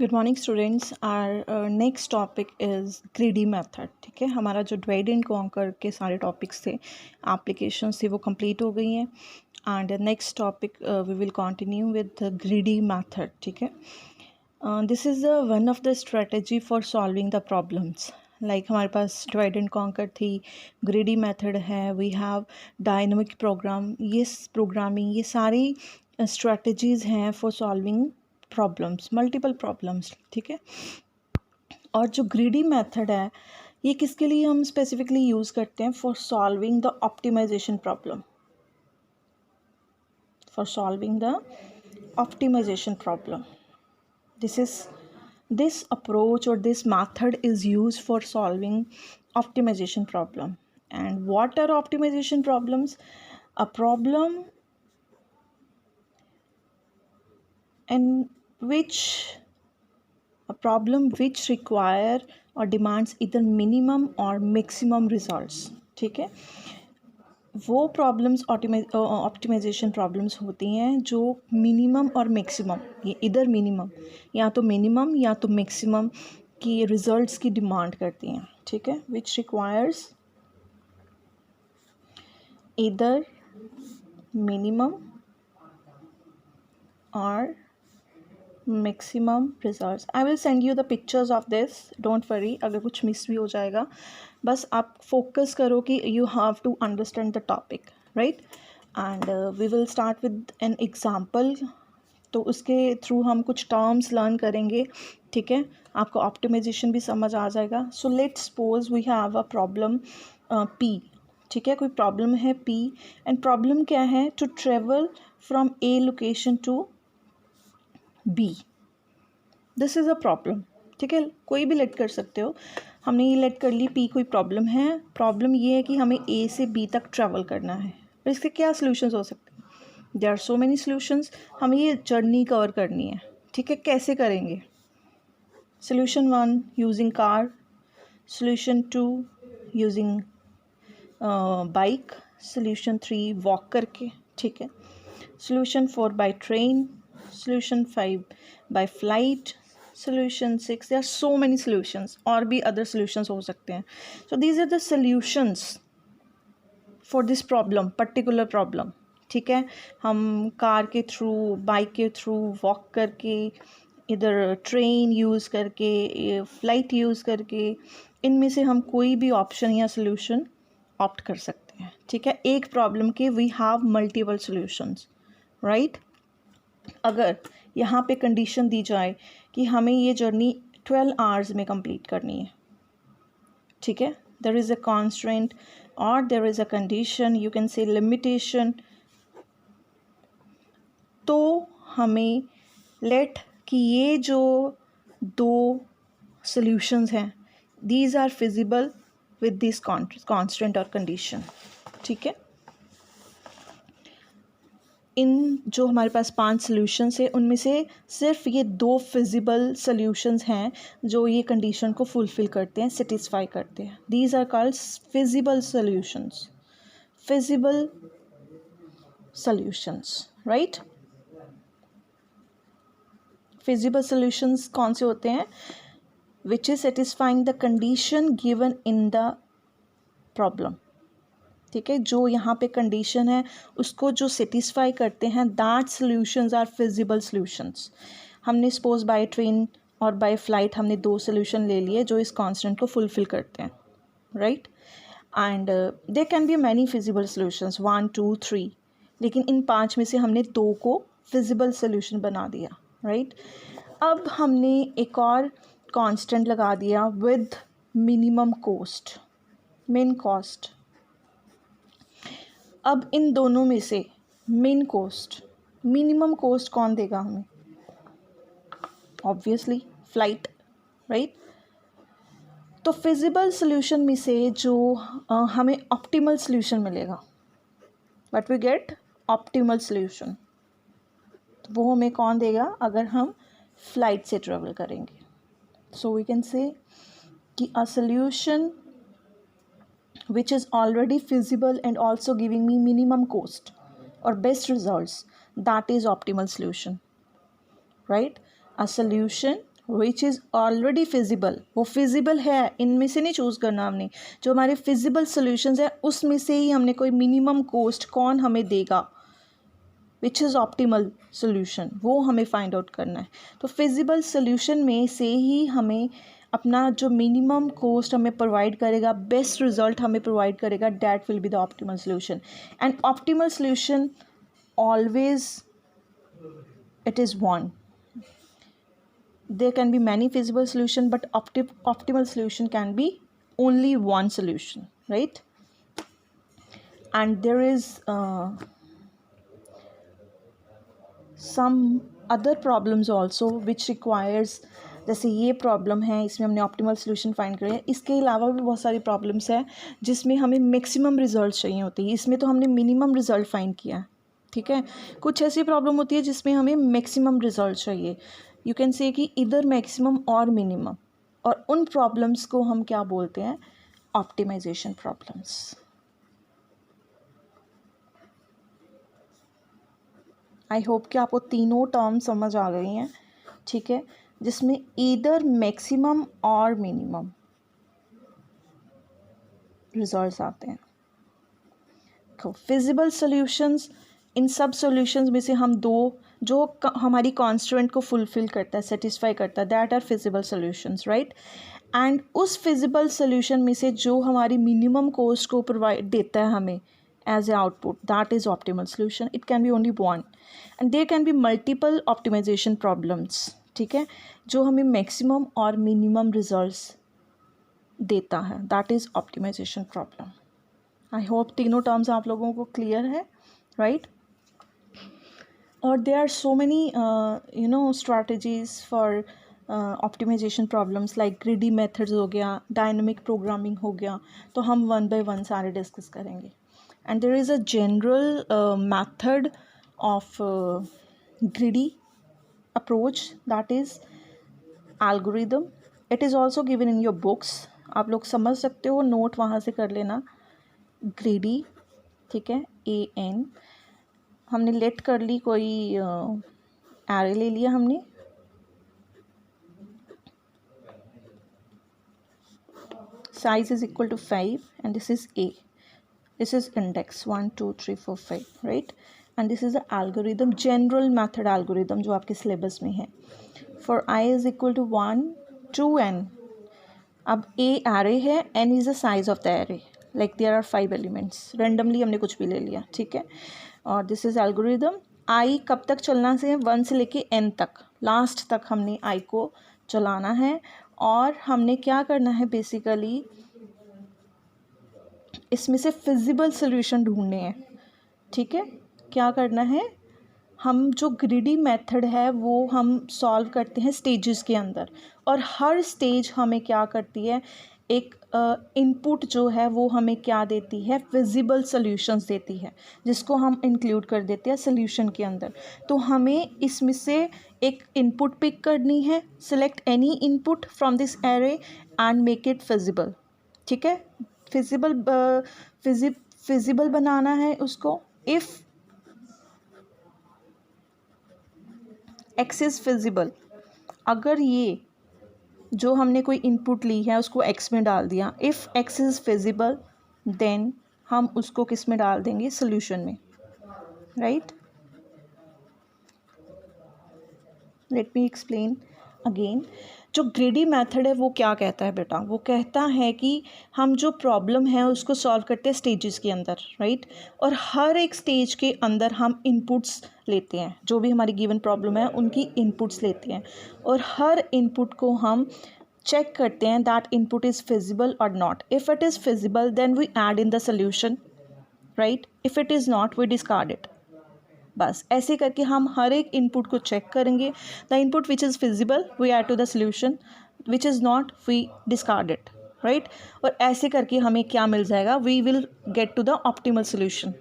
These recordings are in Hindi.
Good morning students. Our next topic is greedy method. ठीक है, हमारा जो डिवाइड एंड कॉन्कर के सारे टॉपिक्स थे, एप्लीकेशंस थी, वो कंप्लीट हो गई हैं। And next topic we will continue with the greedy method. ठीक है, this is one of the strategy for solving the problems. Like हमारे पास डिवाइड एंड कॉन्कर थी, ग्रीडी मेथड है, वी हैव डायनामिक प्रोग्राम, ये प्रोग्रामिंग, ये सारी स्ट्रेटजीज़ हैं for solving problems, multiple problems. ठीक है, और जो ग्रीडी मेथड है ये किसके लिए हम स्पेसिफिकली यूज़ करते हैं? For solving the optimization problem, for solving the optimization problem. this approach or this method is used for solving optimization problem. And what are optimization problems? A problem which require or demands either minimum or maximum results. ठीक है, वो प्रॉब्लम्स ऑप्टिमाइजेशन प्रॉब्लम्स होती हैं जो मिनिमम और मैक्सिमम, ये इधर मिनिमम या तो मिनिमम या तो मैक्सिमम की रिजल्ट्स की डिमांड करती हैं। ठीक है, विच रिक्वायर्स इधर मिनिमम और maximum results. I will send you the pictures of this, don't worry अगर कुछ मिस भी हो जाएगा, बस आप फोकस करो कि you have to understand the topic, right. And we will start with an example, तो उसके थ्रू हम कुछ टर्म्स लर्न करेंगे। ठीक है, आपको ऑप्टिमाइजेशन भी समझ आ जाएगा। So let's suppose we have a problem P. ठीक है, कोई प्रॉब्लम है पी, एंड प्रॉब्लम क्या है? To travel from A location to B, this is a problem. ठीक है, कोई भी लेट कर सकते हो, हमने ये लेट कर ली पी कोई प्रॉब्लम है। प्रॉब्लम ये है कि हमें ए से बी तक ट्रैवल करना है, और इसके क्या सोल्यूशंस हो सकते हैं? There are so many solutions. हमें ये जर्नी कवर करनी है। ठीक है, कैसे करेंगे? Solution 1 using car, solution 2 using bike, solution 3 walk करके। ठीक है, solution 4 by train, solution 5 by flight, solution 6, there are so many solutions, और भी other solutions हो सकते हैं। So these are the solutions for this problem, particular problem। ठीक है, हम कार के थ्रू, बाइक के थ्रू, वॉक करके, इधर ट्रेन यूज़ करके, फ्लाइट यूज़ करके, इनमें से हम कोई भी ऑप्शन या सोल्यूशन ऑप्ट कर सकते हैं। ठीक है, एक प्रॉब्लम के we have multiple solutions, right. अगर यहाँ पे कंडीशन दी जाए कि हमें ये जर्नी 12 आवर्स में कंप्लीट करनी है, ठीक है, देयर इज़ अ कॉन्स्ट्रेंट और there is a condition, you can say limitation, तो हमें लेट कि ये जो दो सॉल्यूशंस हैं, these are feasible with this constant और कंडीशन। ठीक है, इन जो हमारे पास 5 सॉल्यूशंस है, उनमें से सिर्फ ये 2 फिजिबल सॉल्यूशंस हैं जो ये कंडीशन को फुलफ़िल करते हैं, सेटिस्फाई करते हैं। These are called feasible solutions, feasible solutions, right. Feasible solutions कौन से होते हैं? Which is satisfying the condition given in the problem. ठीक है, जो यहाँ पे कंडीशन है उसको जो सेटिस्फाई करते हैं, that solutions are feasible solutions. हमने सपोज बाय ट्रेन और बाय फ्लाइट हमने 2 सॉल्यूशन ले लिए जो इस कांस्टेंट को फुलफिल करते हैं, right. And there can be many feasible solutions, 1 2 3, लेकिन इन 5 में से हमने 2 को फिजिबल सॉल्यूशन बना दिया, राइट। अब हमने एक और कांस्टेंट लगा दिया विद मिनिमम कॉस्ट, मिन कॉस्ट। अब इन दोनों में से मिन कॉस्ट, मिनिमम कॉस्ट कौन देगा हमें? Obviously flight, right. तो फिजिबल सॉल्यूशन में से जो हमें ऑप्टिमल सॉल्यूशन मिलेगा, what we get optimal solution, तो वो हमें कौन देगा अगर हम फ्लाइट से ट्रेवल करेंगे? सो वी कैन से कि a solution which is already feasible and also giving me minimum cost or best results, that is optimal solution, right? A solution which is already feasible, वो फिजिबल है, इनमें से नहीं चूज़ करना हमने, जो हमारे फिजिबल सोल्यूशंस है उसमें से ही हमने कोई मिनिमम कॉस्ट कौन हमें देगा, विच इज़ ऑप्टिमल सोल्यूशन, वो हमें फाइंड आउट करना है। तो फिजिबल सोल्यूशन में से ही हमें अपना जो मिनिमम कॉस्ट हमें प्रोवाइड करेगा, बेस्ट रिजल्ट हमें प्रोवाइड करेगा, that will be the optimal solution. And optimal solution always it is one. There can be many feasible solution, but optimal solution can be only one solution, right? And there is some other problems also which requires, जैसे ये प्रॉब्लम है, इसमें हमने ऑप्टिमल सोल्यूशन फाइंड किया है। इसके अलावा भी बहुत सारी प्रॉब्लम्स हैं जिसमें हमें मैक्सिमम रिजल्ट चाहिए होती है, इसमें तो हमने मिनिमम रिजल्ट फाइंड किया है, ठीक है। कुछ ऐसी प्रॉब्लम होती है जिसमें हमें मैक्सिमम रिजल्ट चाहिए, यू कैन से कि इधर मैक्सिमम और मिनिमम, और उन प्रॉब्लम्स को हम क्या बोलते हैं, ऑप्टिमाइजेशन प्रॉब्लम्स। आई होप कि आपको तीनों टर्म समझ आ गई हैं, ठीक है, जिसमें इधर मैक्सिमम और मिनिमम रिजल्ट्स आते हैं। फिजिबल सॉल्यूशंस, इन सब सॉल्यूशंस में से हम दो जो हमारी कॉन्स्टेंट को फुलफिल करता है, सेटिस्फाई करता है, that are feasible solutions, right. And उस फिजिबल सॉल्यूशन में से जो हमारी मिनिमम कॉस्ट को प्रोवाइड देता है हमें as a output, that is optimal solution. It can be only one and there can be multiple optimization problems, ठीक है, जो हमें मैक्सिमम और मिनिमम रिजल्ट्स देता है, that is optimization problem. I hope तीनों टर्म्स आप लोगों को क्लियर है, राइट। और there are so many strategies for optimization problems, like greedy methods हो गया, डायनामिक प्रोग्रामिंग हो गया, तो हम वन बाय वन सारे डिस्कस करेंगे। And there is a general method of greedy approach, that is algorithm. It is also given in your books, आप लोग समझ सकते हो, नोट वहाँ से कर लेना। ग्रीडी, ठीक है, AN, हमने लेट कर ली, कोई एरे ले लिया हमने, size is equal to 5 and this is A, this is index 1 2 3 4 5, right? And this is the algorithm, general method algorithm जो आपके सिलेबस में है। For I is equal to 1 to n, अब A array है, n is the size of the array, like there are 5 elements, randomly हमने कुछ भी ले लिया, ठीक है। और this is algorithm, I कब तक चलना से, 1 से लेके n तक, लास्ट तक हमने I को चलाना है। और हमने क्या करना है, बेसिकली इसमें से फिजिबल सोल्यूशन ढूंढने हैं, ठीक है। क्या करना है, हम जो ग्रिडी मेथड है वो हम सॉल्व करते हैं स्टेजेस के अंदर, और हर स्टेज हमें क्या करती है, एक इनपुट जो है वो हमें क्या देती है, फिजिबल सॉल्यूशंस देती है, जिसको हम इंक्लूड कर देते हैं सॉल्यूशन के अंदर। तो हमें इसमें से एक इनपुट पिक करनी है, select any input from this array and make it feasible, ठीक है। फिजिबल बनाना है उसको। इफ़ एक्स इज़ फिजिबल, अगर ये जो हमने कोई इनपुट ली है उसको एक्स में डाल दिया, if x is feasible then हम उसको किस में डाल देंगे, सोल्यूशन में, right. Let me explain again. जो ग्रिडी मेथड है वो क्या कहता है बेटा, वो कहता है कि हम जो प्रॉब्लम है उसको सॉल्व करते हैं स्टेजेस के अंदर, राइट। और हर एक स्टेज के अंदर हम इनपुट्स लेते हैं, जो भी हमारी गिवन प्रॉब्लम है उनकी इनपुट्स लेते हैं, और हर इनपुट को हम चेक करते हैं दैट इनपुट इज़ फिजिबल और not. If it is feasible then we add in the solution, right. If it is not we discard it. बस ऐसे करके हम हर एक इनपुट को चेक करेंगे, the input which is feasible we add to the solution, which is not we discard it, right. और ऐसे करके हमें क्या मिल जाएगा, we will get to the optimal solution.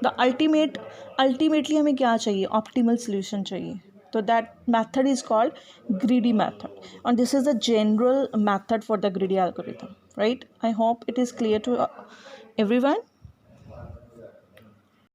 The ultimately हमें क्या चाहिए, ऑप्टिमल सोल्यूशन चाहिए। तो that method is called greedy method, and this is the general method for the greedy algorithm, right? I hope it is clear to everyone.